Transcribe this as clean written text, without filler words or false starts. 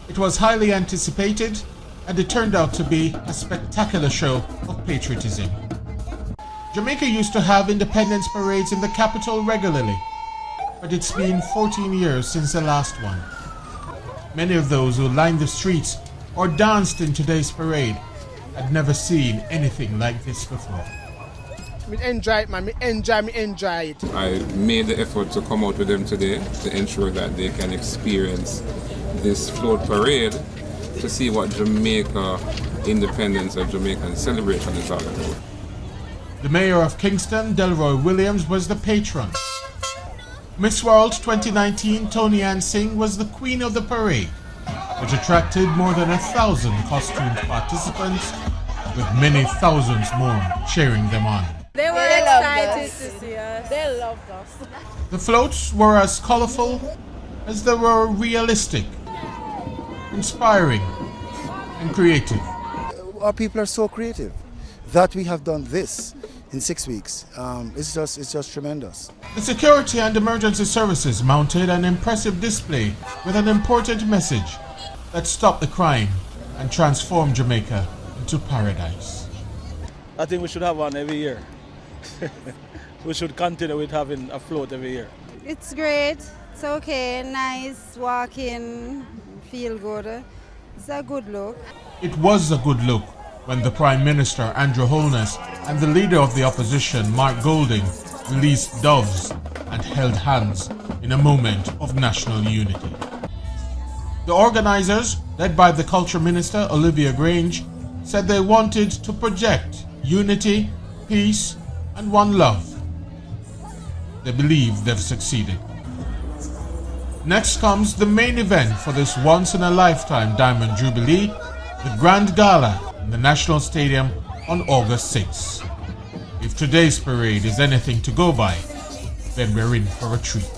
It was highly anticipated, and it turned out to be a spectacular show of patriotism. Jamaica used to have independence parades in the capital regularly, but it's been 14 years since the last one. Many of those who lined the streets or danced in today's parade had never seen anything like this before. Me enjoy it, man. Me enjoy it. I made the effort to come out with them today to ensure that they can experience this float parade to see what Jamaica independence and Jamaican celebration is all about. The mayor of Kingston, Delroy Williams, was the patron. Miss World 2019, Tony Ann Singh, was the queen of the parade, which attracted more than 1,000 costumed participants, with many thousands more cheering them on. They were excited to see us. They loved us. The floats were as colorful as they were realistic, inspiring, and creative. Our people are so creative that we have done this in 6 weeks. It's just tremendous. The security and emergency services mounted an impressive display with an important message that stopped the crime and transformed Jamaica into paradise. I think we should have one every year. We should continue with having a float every year. It's great. It's okay. Nice. Walking. Feel good. It's a good look. It was a good look when the Prime Minister, Andrew Holness, and the leader of the opposition, Mark Golding, released doves and held hands in a moment of national unity. The organizers, led by the Culture Minister, Olivia Grange, said they wanted to project unity, peace, and one love. They believe they've succeeded. Next comes the main event for this once-in-a-lifetime Diamond Jubilee, the Grand Gala in the National Stadium on August 6th. If today's parade is anything to go by, then we're in for a treat.